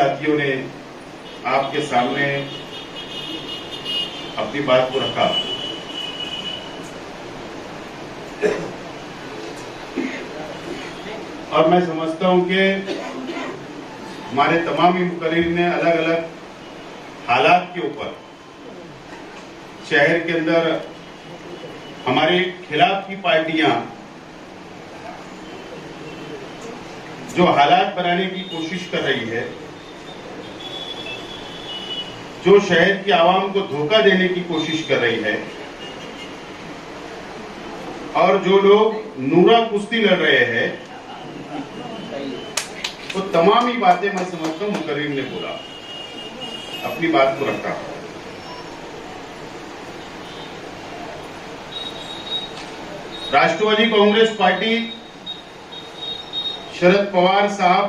साथियों ने आपके सामने अपनी बात को रखा। और मैं समझता हूं कि हमारे तमाम मुकर्रिर ने अलग अलग हालात के ऊपर शहर के अंदर हमारे खिलाफ की पार्टियां जो हालात बनाने की कोशिश कर रही है, जो शहर की आवाम को धोखा देने की कोशिश कर रही है, और जो लोग नूरा कुश्ती लड़ रहे हैं, तो तमाम ही बातें मैं समझता हूं मुकर्रिर ने बोला, अपनी बात को रखा। राष्ट्रवादी कांग्रेस पार्टी शरद पवार साहब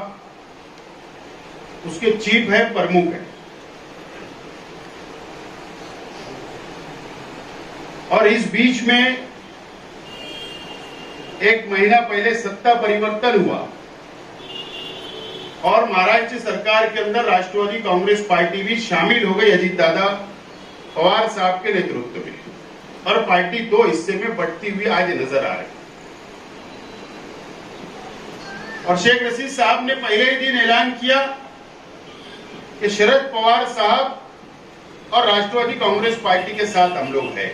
उसके चीफ है, प्रमुख है, और इस बीच में एक महीना पहले सत्ता परिवर्तन हुआ और महाराष्ट्र सरकार के अंदर राष्ट्रवादी कांग्रेस पार्टी भी शामिल हो गई अजीत दादा पवार साहब के नेतृत्व में, और पार्टी दो हिस्से में बढ़ती हुई आज नजर आ रही। और शेख रशीद साहब ने पहले ही दिन ऐलान किया कि शरद पवार साहब और राष्ट्रवादी कांग्रेस पार्टी के साथ हम लोग हैं,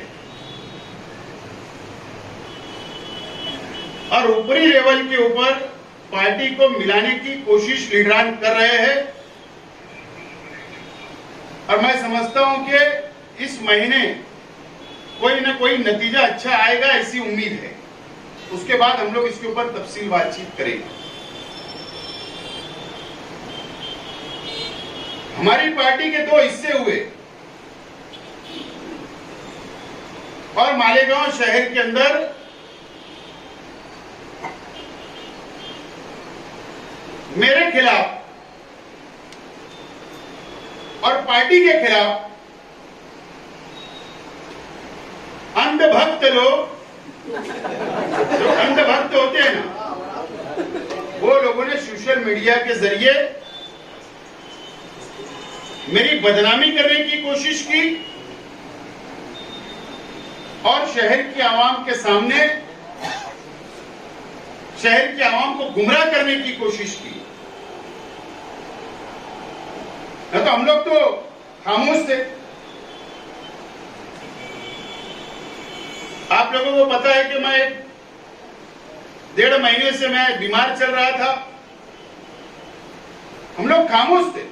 और ऊपरी लेवल के ऊपर पार्टी को मिलाने की कोशिश लीडरान कर रहे हैं। और मैं समझता हूं कि इस महीने कोई ना कोई नतीजा अच्छा आएगा, ऐसी उम्मीद है। उसके बाद हम लोग इसके ऊपर तफसील बातचीत करेंगे। हमारी पार्टी के दो हिस्से हुए और मालेगांव शहर के अंदर मेरे खिलाफ और पार्टी के खिलाफ अंधभक्त लोग, जो अंधभक्त होते हैं ना, वो लोगों ने सोशल मीडिया के जरिए मेरी बदनामी करने की कोशिश की और शहर की आवाम के सामने शहर की आवाम को गुमराह करने की कोशिश की। तो हम लोग तो खामोश थे। आप लोगों को पता है कि मैं 1.5 महीने से मैं बीमार चल रहा था। हम लोग खामोश थे,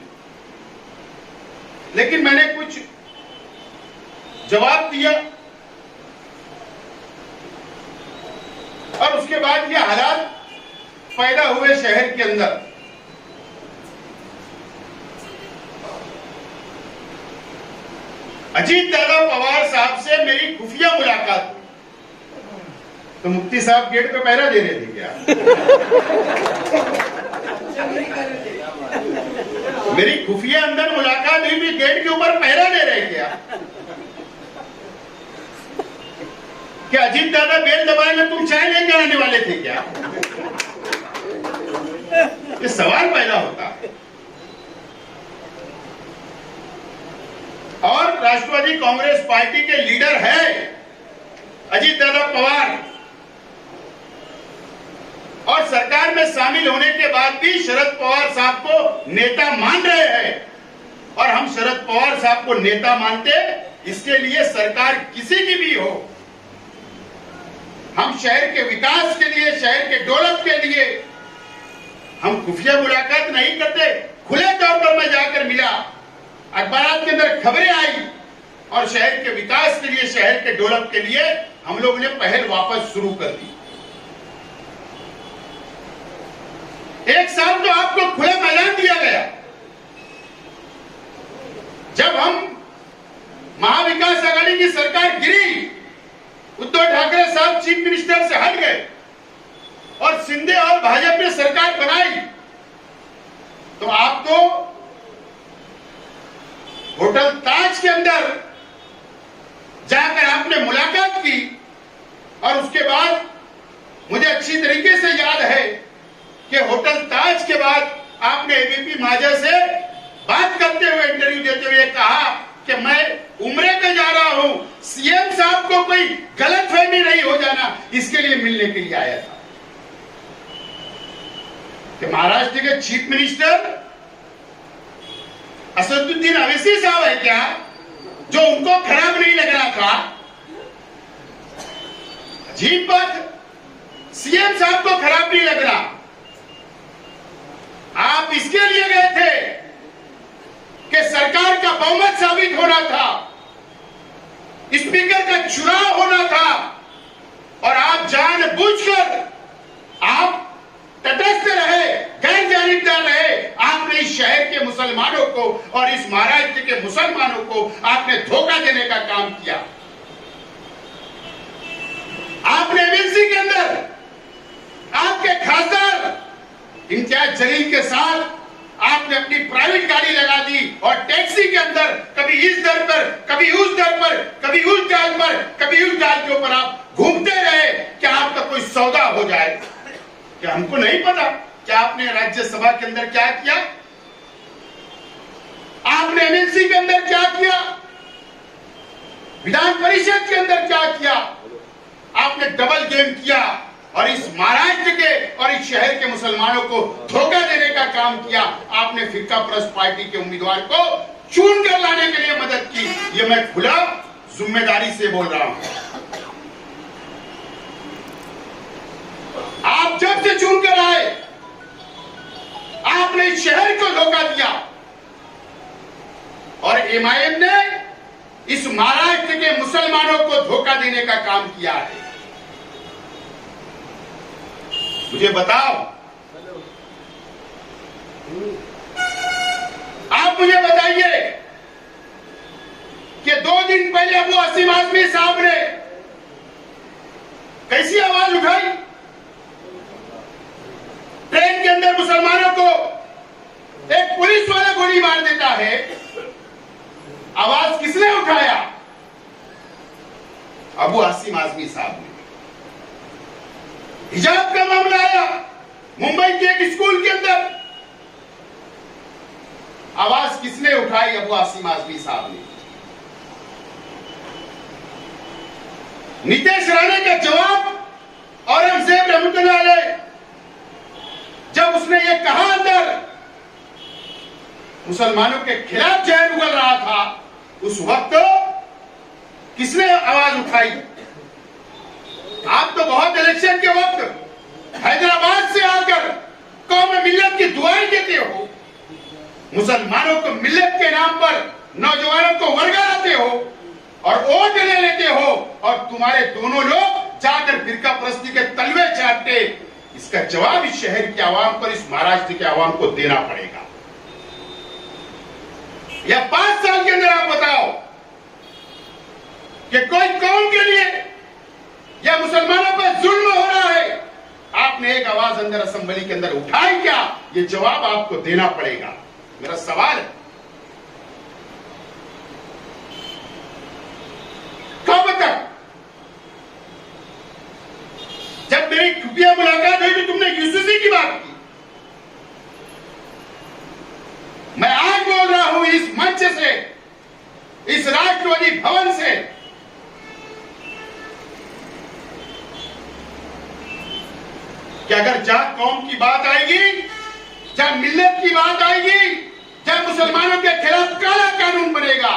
लेकिन मैंने कुछ जवाब दिया और उसके बाद ये हालात पैदा हुए शहर के अंदर। अजीत दादा पवार साहब से मेरी खुफिया मुलाकात हुई। तो मुफ्ती साहब गेट पे पहरा दे रहे थे क्या? मेरी खुफिया अंदर मुलाकात हुई भी, गेट के ऊपर पहरा दे रहे क्या? क्या अजीत दादा बेल दबाए में तुम चाय लेके आने वाले थे क्या? ये सवाल पैदा होता है। और राष्ट्रवादी कांग्रेस पार्टी के लीडर है अजीत दादा पवार, और सरकार में शामिल होने के बाद भी शरद पवार साहब को नेता मान रहे हैं। और हम शरद पवार साहब को नेता मानते, इसके लिए सरकार किसी की भी हो, हम शहर के विकास के लिए, शहर के डेवलप के लिए हम खुफिया मुलाकात नहीं करते। खुले तौर पर मैं जाकर मिला, अखबार के अंदर खबरें आई, और शहर के विकास के लिए, शहर के डेवलप के लिए हम लोगों ने पहल वापस शुरू कर दी। 1 साल तो आपको खुला मैदान दिया गया। जब हम महाविकास आघाड़ी की सरकार गिरी, उद्धव ठाकरे साहब चीफ मिनिस्टर से हट गए और शिंदे और भाजपा ने सरकार बनाई, तो आप तो होटल ताज के अंदर जाकर आपने मुलाकात की, और उसके बाद मुझे अच्छी तरीके से याद है कि होटल ताज के बाद आपने एबीपी मांझा से उम्रे पे जा रहा हूं, सीएम साहब को कोई गलतफहमी नहीं हो जाना, इसके लिए मिलने के लिए आया था। कि महाराष्ट्र के चीफ मिनिस्टर असदुद्दीन अवैसी साहब है क्या, जो उनको खराब नहीं लग रहा था? अजीब बात, सीएम साहब को खराब नहीं लग रहा। आप इसके लिए गए थे कि सरकार का बहुमत साबित होना था, स्पीकर का चुनाव होना था, और आप जानबूझकर आप तटस्थ रहे, गैर जानिबदार रहे। आपने इस शहर के मुसलमानों को और इस महाराष्ट्र के मुसलमानों को आपने धोखा देने का काम किया। आपने एमएलसी के अंदर आपके खासदार इम्तियाज जलील के साथ आपने अपनी प्राइवेट गाड़ी लगा दी और टैक्सी के अंदर कभी इस दर पर, कभी उस दर पर, कभी उस डाल पर, कभी उस डाल के ऊपर आप घूमते रहे कि आपका कोई सौदा हो जाए। क्या हमको नहीं पता कि आपने राज्यसभा के अंदर क्या किया, आपने एमएलसी के अंदर क्या किया, विधान परिषद के अंदर क्या किया? आपने डबल गेम किया और इस महाराष्ट्र के और इस शहर के मुसलमानों को धोखा देने का काम किया। आपने फिरका परस्त पार्टी के उम्मीदवार को चुन कर लाने के लिए मदद की। ये मैं खुला जिम्मेदारी से बोल रहा हूं। आप जब से चुन कर आए, आपने इस शहर को धोखा दिया और एमआईएम ने इस महाराष्ट्र के मुसलमानों को धोखा देने का काम किया है। मुझे बताओ, आप मुझे बताइए कि 2 दिन पहले अबू असीम आजमी साहब ने कैसी आवाज उठाई? ट्रेन के अंदर मुसलमानों को एक पुलिस वाला गोली मार देता है, आवाज किसने उठाया? अबू असीम आजमी साहब ने। हिजाब का मामला आया मुंबई के एक स्कूल के अंदर, आवाज किसने उठाई? अबू असीम आजमी साहब ने। नीतीश राणे का जवाब औरंगजेब रहमतुल्लाह अलैह, जब उसने ये कहा अंदर मुसलमानों के खिलाफ जहर उगल रहा था, उस वक्त किसने आवाज उठाई? आप तो बहुत इलेक्शन के वक्त हैदराबाद से आकर कौम मिल्लत की दुआएं देते हो, मुसलमानों को मिल्लत के नाम पर नौजवानों को वर्गलाते हो और वोट ले लेते हो, और तुम्हारे दोनों लोग जाकर फिरका परस्ती के तलवे चाटते। इसका जवाब इस शहर के आवाम को, इस महाराष्ट्र के आवाम को देना पड़ेगा। या 5 साल के अंदर आप बताओ कि कोई कौम के लिए या मुसलमानों पर जुल्म हो रहा है, आपने एक आवाज अंदर असेंबली के अंदर उठाई क्या? ये जवाब आपको देना पड़ेगा। मेरा सवाल है, कब तक? जब मेरी खुफिया मुलाकात हुई तो तुमने यूसीसी की बात की। मैं आज बोल रहा हूं इस मंच से, इस राष्ट्रवादी भवन से, कि अगर जहां कौम की बात आएगी, जहां मिल्लत की बात आएगी, जहां मुसलमानों के खिलाफ काला कानून बनेगा,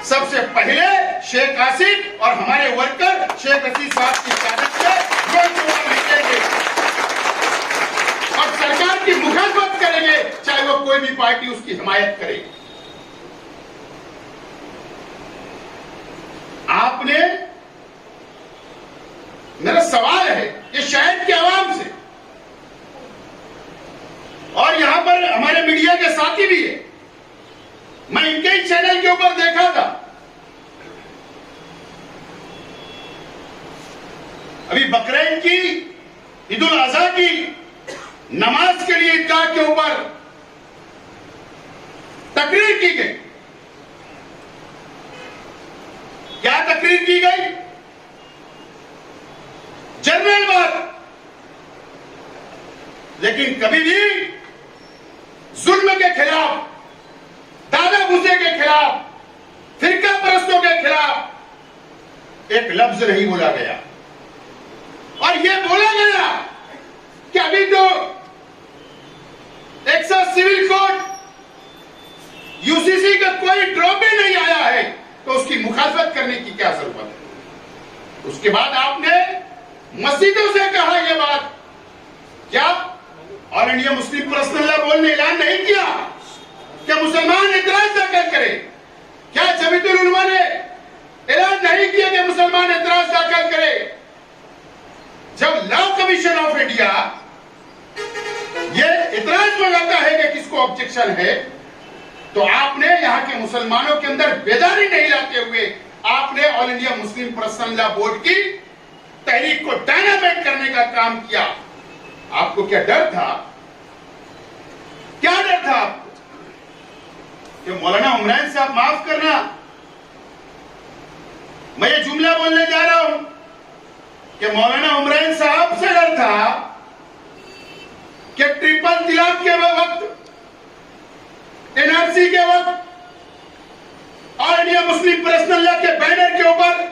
सबसे पहले शेख आसिफ और हमारे वर्कर शेख हसीन साहब की क्यादत से जवाब लिखेंगे और सरकार की मुखालफत करेंगे, चाहे वो कोई भी पार्टी उसकी हिमायत करे। आपने, मेरा सवाल है ये शहर के आवाम से, और यहां पर हमारे मीडिया के साथी भी है, मैं इनके ही चैनल के ऊपर देखा था, अभी बकरीद की, ईद उल अजहा की नमाज के लिए ईदगाह के ऊपर तकरीर की गई। क्या तकरीर की गई? जनरल बात, लेकिन कभी भी जुल्म के खिलाफ, दादा भूसे के खिलाफ, एक लफ्ज नहीं बोला गया। और यह बोला गया कि अभी तो एक साथ सिविल कोर्ट यूसीसी का कोई ड्रॉप ही नहीं आया है, तो उसकी मुखालफत करने की क्या जरूरत है। उसके बाद आपने मस्जिदों से कहा यह बात, क्या all India Muslim personal law board ने ऐलान नहीं किया कि मुसलमान एतराज दाखिल करे? क्या जमीयतुल उलमा ने ऐलान नहीं किया कि मुसलमान एतराज दाखिल करे? जब लॉ कमीशन ऑफ इंडिया ये एतराज मंगाता है कि किसको ऑब्जेक्शन है, तो आपने यहां के मुसलमानों के अंदर बेदारी नहीं लाते हुए आपने all India Muslim personal law board की तहरीक को डायनामाइट करने का काम किया। आपको क्या डर था? क्या डर था आपको कि मौलाना उमरान साहब, माफ करना मैं ये जुमला बोलने जा रहा हूं कि मौलाना उमरान साहब से डर था कि ट्रिपल तलाक के वक्त, एनआरसी के वक्त, all India Muslim personal law के बैनर के ऊपर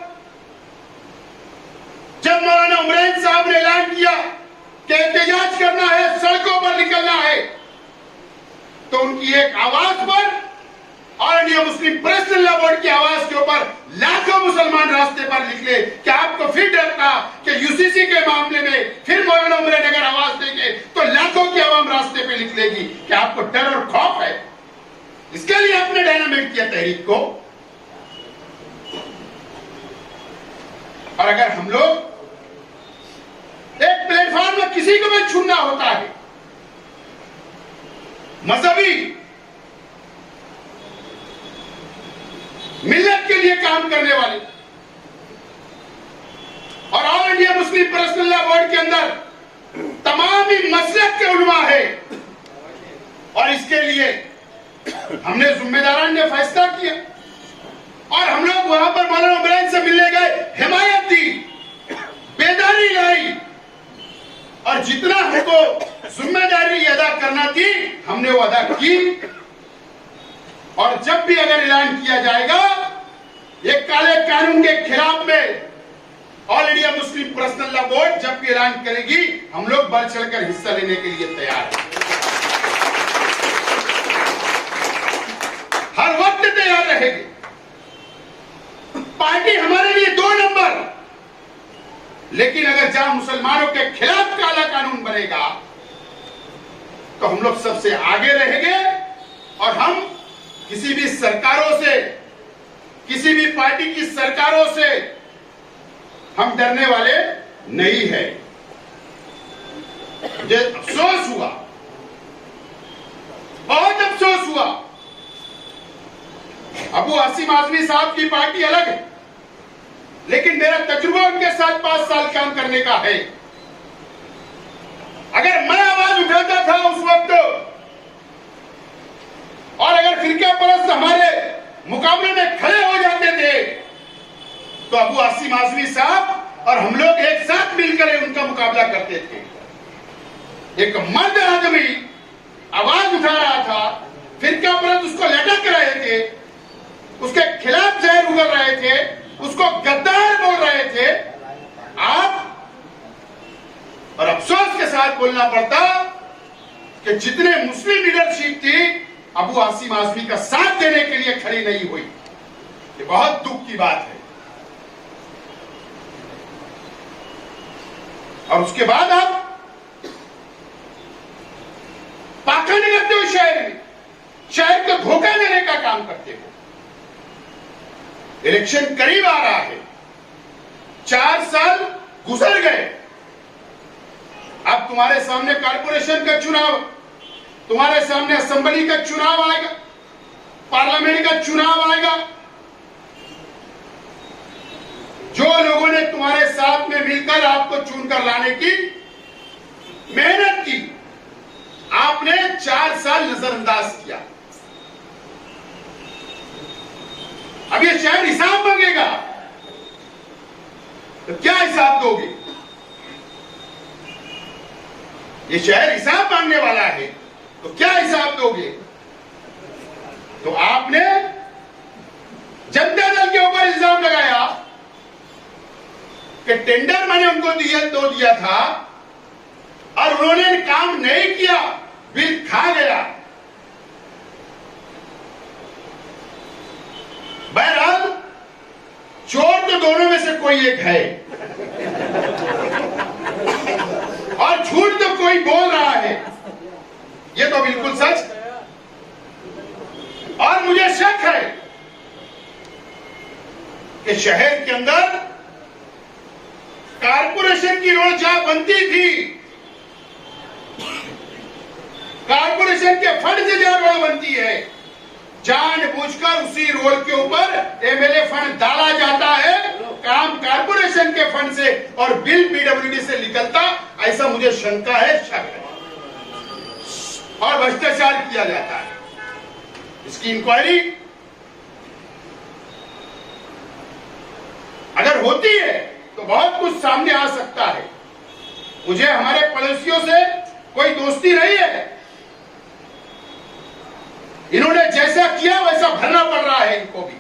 जब मौलाना उमरान साहब ने ऐलान किया कि एहतजाज करना है, सड़कों पर निकलना है, तो उनकी एक आवाज पर, all India Muslim personal law board की आवाज के ऊपर लाखों मुसलमान रास्ते पर निकले। क्या आपको फिर डर था कि यूसीसी के मामले में फिर मौलाना उमरान अगर आवाज देंगे तो लाखों की आवाम रास्ते पे निकलेगी? क्या आपको डर और खौफ है? इसके लिए आपने डायनामाइट किया तहरीक को। और अगर हम लोग एक प्लेटफॉर्म में किसी को भी छूना होता है, मजहबी मिल्लत के लिए काम करने वाले, और all India Muslim personal law board के अंदर तमाम ही मसलक के उलमा है, और इसके लिए हमने जिम्मेदारान ने फैसला किया और हम लोग वहां पर मौलाना उमरान से मिलने गए, हिमायत दी, बेदारी लाई, और जितना हमको जिम्मेदारी अदा करना थी हमने वो अदा की। और जब भी अगर ऐलान किया जाएगा ये काले कानून के खिलाफ में, all India Muslim personal law board जब भी ऐलान करेगी हम लोग बढ़ चढ़कर हिस्सा लेने के लिए तैयार हैं, हर वक्त तैयार रहेंगे। पार्टी हमारे लिए 2 नंबर, लेकिन अगर जहां मुसलमानों के खिलाफ काला कानून बनेगा तो हम लोग सबसे आगे रहेंगे। और हम किसी भी सरकारों से, किसी भी पार्टी की सरकारों से हम डरने वाले नहीं है। मुझे अफसोस हुआ, बहुत अफसोस हुआ। अबू आसिम आजमी साहब की पार्टी अलग है, लेकिन मेरा तजुर्बा उनके साथ 5 साल काम करने का है। अगर मैं आवाज उठाता था उस वक्त, और अगर फिरका परस्त हमारे मुकाबले में खड़े हो जाते थे, तो अबू आसिम आजमी साहब और हम लोग एक साथ मिलकर उनका मुकाबला करते थे। एक मर्द आदमी आवाज उठा रहा था, फिरका परस्त उसको लटक रहे थे, उसके खिलाफ जहर उगल रहे थे, उसको गद्दार बोल रहे थे आप। और अफसोस के साथ बोलना पड़ता कि जितने मुस्लिम लीडरशिप थी अबू आसिम आजमी का साथ देने के लिए खड़ी नहीं हुई। ये बहुत दुख की बात है। और उसके बाद आप पाखंड करते हो, शहर को धोखा देने का काम करते हो। इलेक्शन करीब आ रहा है, 4 साल गुजर गए, अब तुम्हारे सामने कॉर्पोरेशन का चुनाव, तुम्हारे सामने असेंबली का चुनाव आएगा, पार्लियामेंट का चुनाव आएगा। जो लोगों ने तुम्हारे साथ में मिलकर आपको चुनकर लाने की मेहनत की, आपने 4 साल नजरअंदाज किया। अब ये शहर हिसाब मांगेगा, तो क्या हिसाब दोगे? ये शहर हिसाब मांगने वाला है, तो क्या हिसाब दोगे? तो आपने जनता दल के ऊपर इल्जाम लगाया कि टेंडर मैंने उनको दिया था और उन्होंने काम नहीं किया, बिल खा गया। बहरहाल चोर तो दोनों में से कोई एक है और झूठ तो कोई बोल रहा है, ये तो बिल्कुल सच। और मुझे शक है कि शहर के अंदर कारपोरेशन की रोड जहां बनती थी, कारपोरेशन के फंड से जहां रोड बनती है, जानबूझकर उसी रोड के ऊपर एमएलए फंड डाला जाता है, काम कारपोरेशन के फंड से और बिल पीडब्ल्यूडी से निकलता, ऐसा मुझे शंका है, शक है। और भ्रष्टाचार किया जाता है। इसकी इंक्वायरी अगर होती है तो बहुत कुछ सामने आ सकता है। मुझे हमारे पड़ोसियों से कोई दोस्ती नहीं है, इन्होंने जैसा किया वैसा भरना पड़ रहा है इनको भी।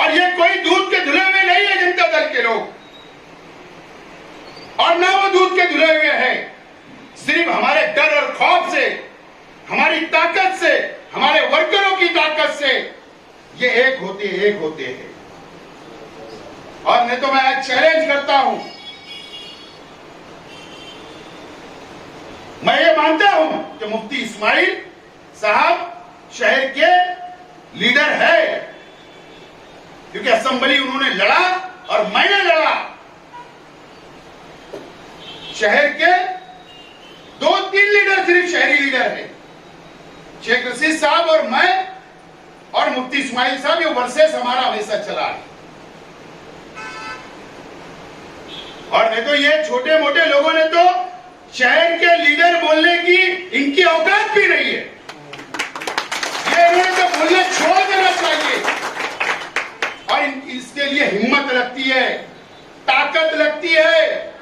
और ये कोई दूध के धुले हुए नहीं है जनता दल के लोग, और ना वो दूध के धुले हुए हैं। सिर्फ हमारे डर और खौफ से, हमारी ताकत से, हमारे वर्करों की ताकत से ये एक होते हैं। और नहीं तो मैं आज चैलेंज करता हूं, मैं ये मानता हूं कि मुफ्ती इस्माइल साहब शहर के लीडर है, क्योंकि असेंबली उन्होंने लड़ा और मैंने लड़ा। शहर के 2-3 लीडर सिर्फ शहरी लीडर है, शेख रशीद साहब और मैं और मुफ्ती इस्माइल साहब, ये वर्सेस हमारा हमेशा चला है। और नहीं तो ये छोटे मोटे लोगों ने तो शहर के लीडर बोलने की इनकी औकात भी नहीं है, ये इन्होंने तो बोलना छोड़ देना चाहिए। और इसके लिए हिम्मत लगती है, ताकत लगती है।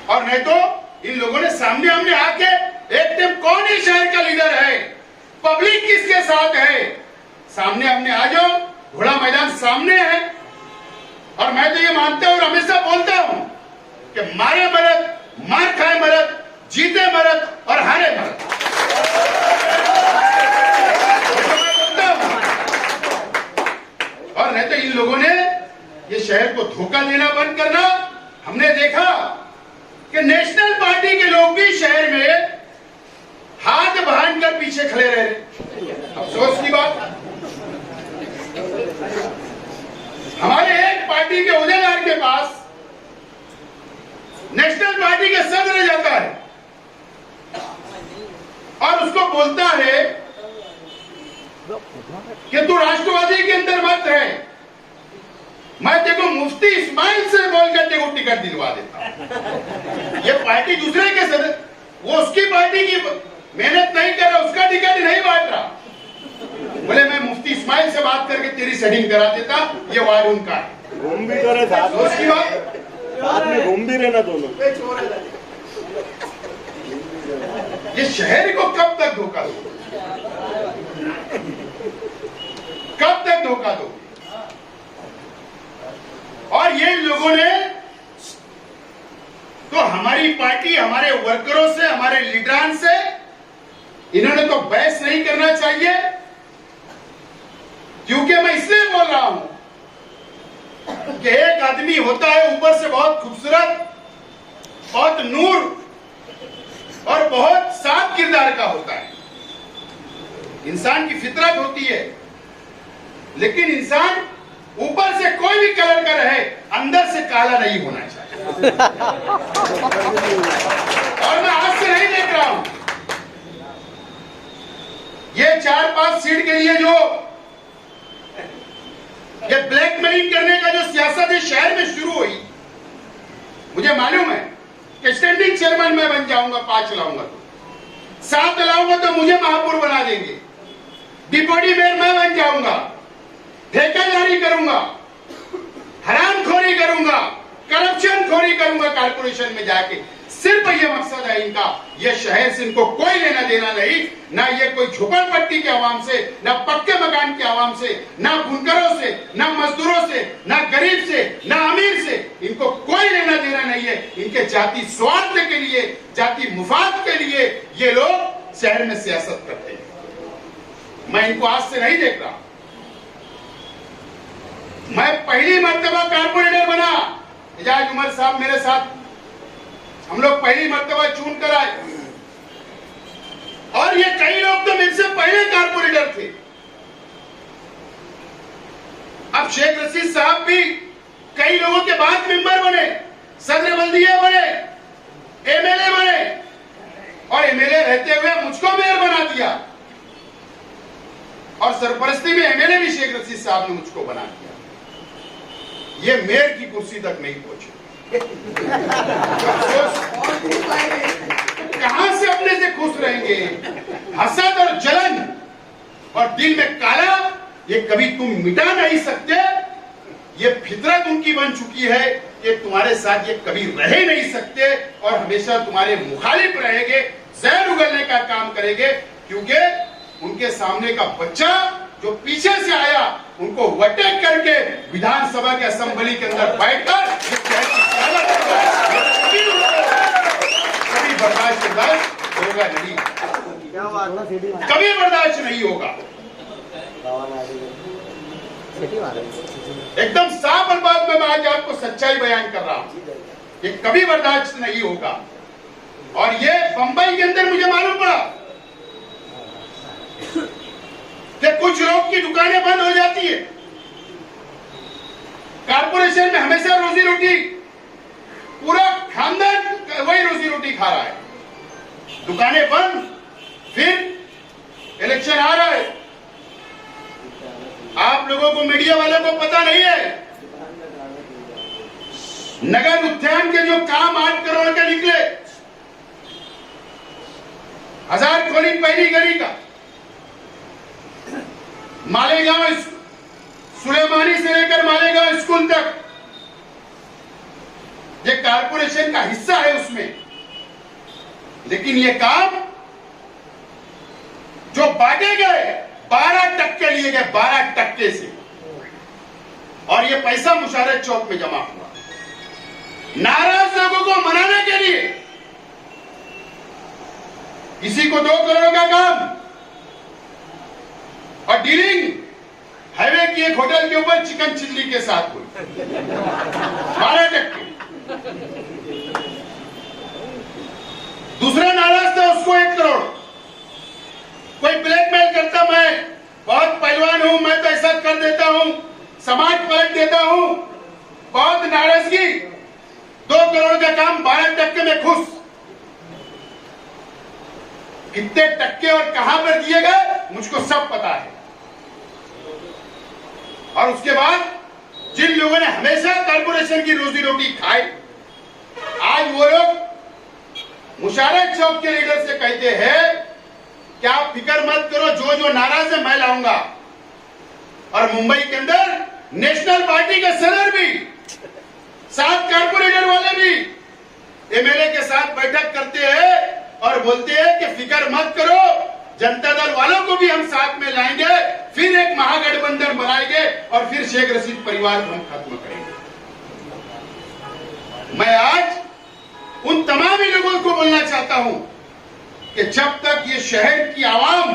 और नहीं तो इन लोगों ने सामने हमने आके एक टाइम कौन ही शहर का लीडर है, पब्लिक किसके साथ है, सामने हमने आ जाओ, घोड़ा मैदान सामने है। और मैं तो ये मानता हूं और हमेशा बोलता हूं कि मारे मरद, मार खाए मरद, जीते मरद और हारे मरद। और नहीं तो इन लोगों ने ये शहर को धोखा देना बंद करना। हमने देखा कि नेशनल पार्टी के लोग भी शहर में हाथ बांधकर पीछे खड़े रहे। अफसोस की बात, हमारे एक पार्टी के उहदेदार के पास नेशनल पार्टी के सदर जाता है और उसको बोलता है कि तू राष्ट्रवादी के अंदर मत है, मैं देखो मुफ्ती इस्माइल से बोलकर देखो टिकट दिलवा देता। ये पार्टी दूसरे के सदस्य, वो उसकी पार्टी की मेहनत नहीं कर रहा, उसका टिकट नहीं बांट रहा, बोले मैं मुफ्ती इस्माइल से बात करके तेरी सेटिंग करा देता, ये वार्ड उनका है। घूम भी तो रहे साथ में घूम भी रहना दोनों। ये शहर को कब तक धोखा दो, कब तक धोखा दो। और ये लोगों ने तो हमारी पार्टी, हमारे वर्करों से, हमारे लीडरान से इन्होंने तो बहस नहीं करना चाहिए, क्योंकि मैं इसलिए बोल रहा हूं कि एक आदमी होता है ऊपर से बहुत खूबसूरत, बहुत नूर और बहुत साफ किरदार का होता है। इंसान की फितरत होती है, लेकिन इंसान ऊपर से कोई भी कलर का रहे, अंदर से काला नहीं होना चाहिए। और मैं आज से नहीं देख रहा हूं, ये 4-5 सीट के लिए जो ये ब्लैकमेलिंग करने का जो सियासत इस शहर में शुरू हुई, मुझे मालूम है कि स्टैंडिंग चेयरमैन मैं बन जाऊंगा, 5 लाऊंगा तो 7 लाऊंगा तो मुझे महापौर बना देंगे, डिप्टी मेयर मैं बन जाऊंगा, ठेका जारी करूंगा, हरामखोरी करूंगा, करप्शन खोरी करूंगा कारपोरेशन में जाके, सिर्फ ये मकसद है इनका। ये शहर से इनको कोई लेना देना नहीं, ना ये कोई झोपड़पट्टी के आवाम से, ना पक्के मकान के आवाम से, ना बुनकरों से, ना मजदूरों से, ना गरीब से, ना अमीर से, इनको कोई लेना देना नहीं है। इनके जाति स्वार्थ के लिए, जाति मुफाद के लिए ये लोग शहर में सियासत करते हैं। मैं इनको आज से नहीं देख रहा। मैं पहली मर्तबा कारपोरेटर बना, एजाज उमर साहब मेरे साथ, हम लोग पहली मर्तबा चुन कर आए, और ये कई लोग तो मेरे से पहले कारपोरेटर थे। अब शेख रशीद साहब भी कई लोगों के बाद मेंबर बने, सदर बल्दिया बने, एमएलए बने, और एमएलए रहते हुए मुझको मेयर बना दिया, और सरपरस्ती में एमएलए भी शेख रशीद साहब ने मुझको बना दिया। ये मेयर की कुर्सी तक नहीं पहुंचे। कहां से अपने से खुश रहेंगे? हसद और जलन और दिल में काला, ये कभी तुम मिटा नहीं सकते। ये फितरत उनकी बन चुकी है कि तुम्हारे साथ ये कभी रह नहीं सकते, और हमेशा तुम्हारे मुखालिफ रहेंगे, जहर उगलने का काम करेंगे, क्योंकि उनके सामने का बच्चा जो पीछे से आया, उनको वटेक करके विधानसभा के असेंबली के अंदर बैठकर कभी बर्दाश्त होगा नहीं, कभी बर्दाश्त नहीं होगा। एकदम साफ अल्फाज में मैं आज आपको सच्चाई बयान कर रहा हूं, ये कभी बर्दाश्त नहीं होगा। और ये बंबई के अंदर मुझे मालूम पड़ा कि कुछ लोग की दुकानें बंद हो जाती है। कारपोरेशन में हमेशा रोजी रोटी, पूरा खानदान वही रोजी रोटी खा रहा है, दुकानें बंद, फिर इलेक्शन आ रहा है। आप लोगों को, मीडिया वालों को पता नहीं है, नगर उद्यान के जो काम 8 करोड़ के निकले, 1000 खोली पहली गली का, मालेगांव सुलेमानी से लेकर मालेगांव स्कूल तक, ये कारपोरेशन का हिस्सा है उसमें। लेकिन ये काम जो बांटे गए 12% लिए गए, 12% से, और ये पैसा मुशारत चौक में जमा हुआ नाराज लोगों को मनाने के लिए। किसी को 2 करोड़ का काम, और डीलिंग हाईवे की एक होटल के ऊपर चिकन चिल्ली के साथ हुई 12%। दूसरा नाराज था, उसको 1 करोड़। कोई ब्लैकमेल करता, मैं बहुत पहलवान हूं, मैं तो ऐसा कर देता हूं, समाज पलट देता हूं, बहुत नाराजगी, 2 करोड़ का काम 12% में खुश। कितने टक्के और कहां पर दिए गए मुझको सब पता है। और उसके बाद जिन लोगों ने हमेशा कारपोरेशन की रोजी रोटी खाई, आज वो लोग मुशारत चौक के लीडर से कहते हैं कि आप फिक्र मत करो, जो जो नाराज है मैं लाऊंगा। और मुंबई के अंदर नेशनल पार्टी के सदर भी, 7 कारपोरेटर वाले भी एमएलए के साथ बैठक करते हैं और बोलते हैं कि फिक्र मत करो, जनता दल वालों को भी हम साथ में लाएंगे, फिर एक महागठबंधन बनाएंगे, और फिर शेख रशीद परिवार को हम खत्म करेंगे। मैं आज उन तमाम लोगों को बोलना चाहता हूं कि जब तक ये शहर की आवाम,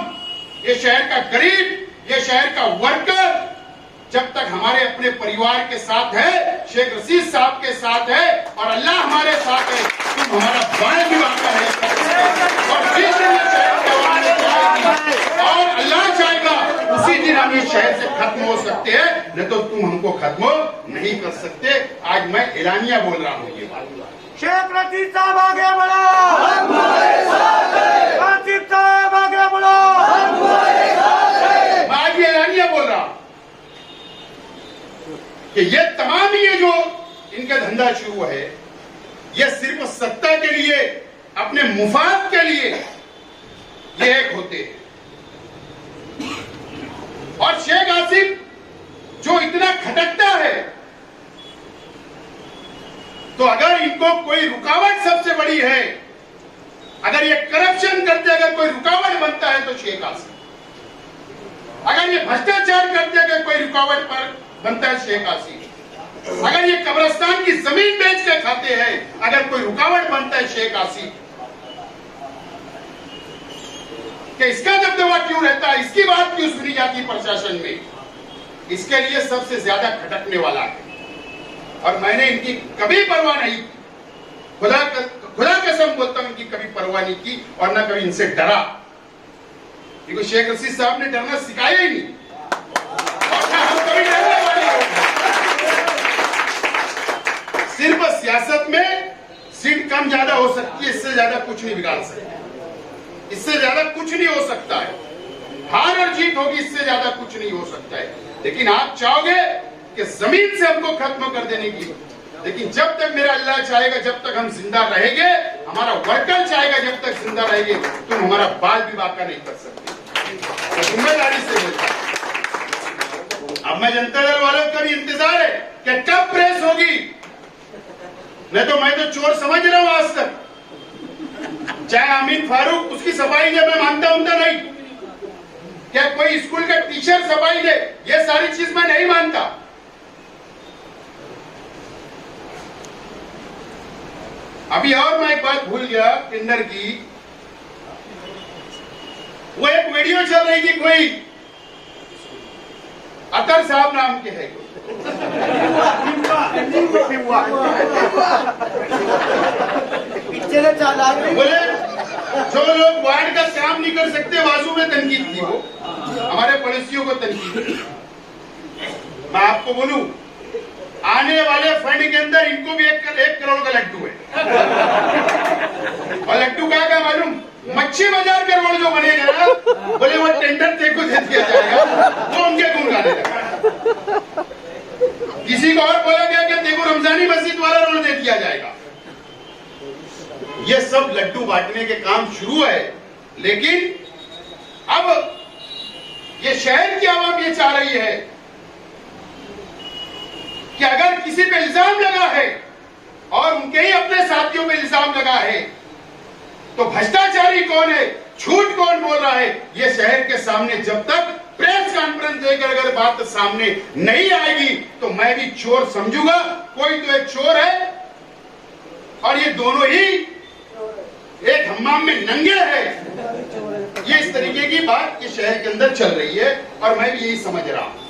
ये शहर का गरीब, ये शहर का वर्कर, जब तक हमारे अपने परिवार के साथ है, शेख रशीद साहब के साथ है, और अल्लाह हमारे साथ है, तुम हमारा बाएं भी वाक़ा नहीं कर सकते। और जिस दिन ये शहर की आवाम जाएगी और अल्लाह चाहेगा, उसी दिन हम इस शहर से खत्म हो सकते हैं, नहीं तो तुम हमको खत्म नहीं कर सकते। आज मैं एलानिया बोल रहा हूँ ये बात। शेख रशीद साहब आगे बढ़ो, रशीद साहब आगे बढ़ो। मैं आज ये एलानिया बोल रहा हूं कि ये तमाम ये जो इनका धंधा शुरू है, ये सिर्फ सत्ता के लिए, अपने मुफाद के लिए ये एक होते हैं। और शेख आसिफ जो इतना खटकता है, तो अगर इनको कोई रुकावट सबसे बड़ी है, अगर ये करप्शन करते अगर कोई रुकावट बनता है तो शेख हासिन, अगर ये भ्रष्टाचार करते अगर कोई रुकावट पर बनता है शेख हासिन, अगर ये कब्रिस्तान की जमीन बेच के खाते हैं अगर कोई रुकावट बनता है शेख हासिन, कि इसका दबदबा क्यों रहता है, इसकी बात क्यों सुनी जाती प्रशासन में, इसके लिए सबसे ज्यादा खटकने वाला है। और मैंने इनकी कभी परवाह नहीं की, खुदा कसम बोलता हूं, इनकी कभी परवाह नहीं की और ना कभी इनसे डरा, क्योंकि शेख रशीद साहब ने डरना सिखाया ही नहीं और ना हम कभी डरने वाले हो। सिर्फ सियासत में सीट कम ज्यादा हो सकती है, इससे ज्यादा कुछ नहीं बिगाड़ सकता, इससे ज्यादा कुछ नहीं हो सकता है। हार और जीत होगी, इससे ज्यादा कुछ नहीं हो सकता है। लेकिन आप चाहोगे कि जमीन से हमको खत्म कर देने की, लेकिन जब तक मेरा अल्लाह चाहेगा, जब तक हम जिंदा रहेंगे, हमारा वर्कर चाहेगा जब तक जिंदा रहेंगे, तुम हमारा बाल भी बाका नहीं कर सकते। तो जिम्मेदारी से बोलता अब मैं जनता दल वालों का भी इंतजार है कि कब प्रेस होगी, नहीं तो मैं तो चोर समझ रहा हूं आज तक। चाहे अमीन फारूक उसकी सफाई ले, मैं मानता हूं नहीं, क्या कोई स्कूल का टीचर सफाई ले, ये सारी चीज मैं नहीं मानता। अभी और मैं एक बात भूल गया टेंडर की, वो एक वीडियो चल रही थी, कोई अतर साहब नाम के है, बोले जो लोग वार्ड का काम नहीं कर सकते, बाजू में तनकीद की, वो हमारे पड़ोसियों को तनकीद की। मैं आपको बोलूं, आने वाले फंड के अंदर इनको भी 1 करोड़ का लड्डू है। और लड्डू क्या मालूम, मच्छी बाजार का रोड जो बनेगा ना, बोले वो टेंडर तेको दे दिया जाएगा, वो उनके गुण गाने लगा। किसी को और बोला गया कि तेको रमजानी मस्जिद वाला रोड दे दिया जाएगा। ये सब लड्डू बांटने के काम शुरू है, लेकिन अब ये शहर की आवाम ये चाह रही है कि अगर किसी पे इल्जाम लगा है और उनके ही अपने साथियों पे इल्जाम लगा है, तो भ्रष्टाचारी कौन है, झूठ कौन बोल रहा है, ये शहर के सामने जब तक प्रेस कॉन्फ्रेंस देकर अगर बात सामने नहीं आएगी तो मैं भी चोर समझूंगा। कोई तो एक चोर है और ये दोनों ही एक हम्माम में नंगे हैं। ये इस तरीके की बात ये शहर के अंदर चल रही है और मैं भी यही समझ रहा हूं।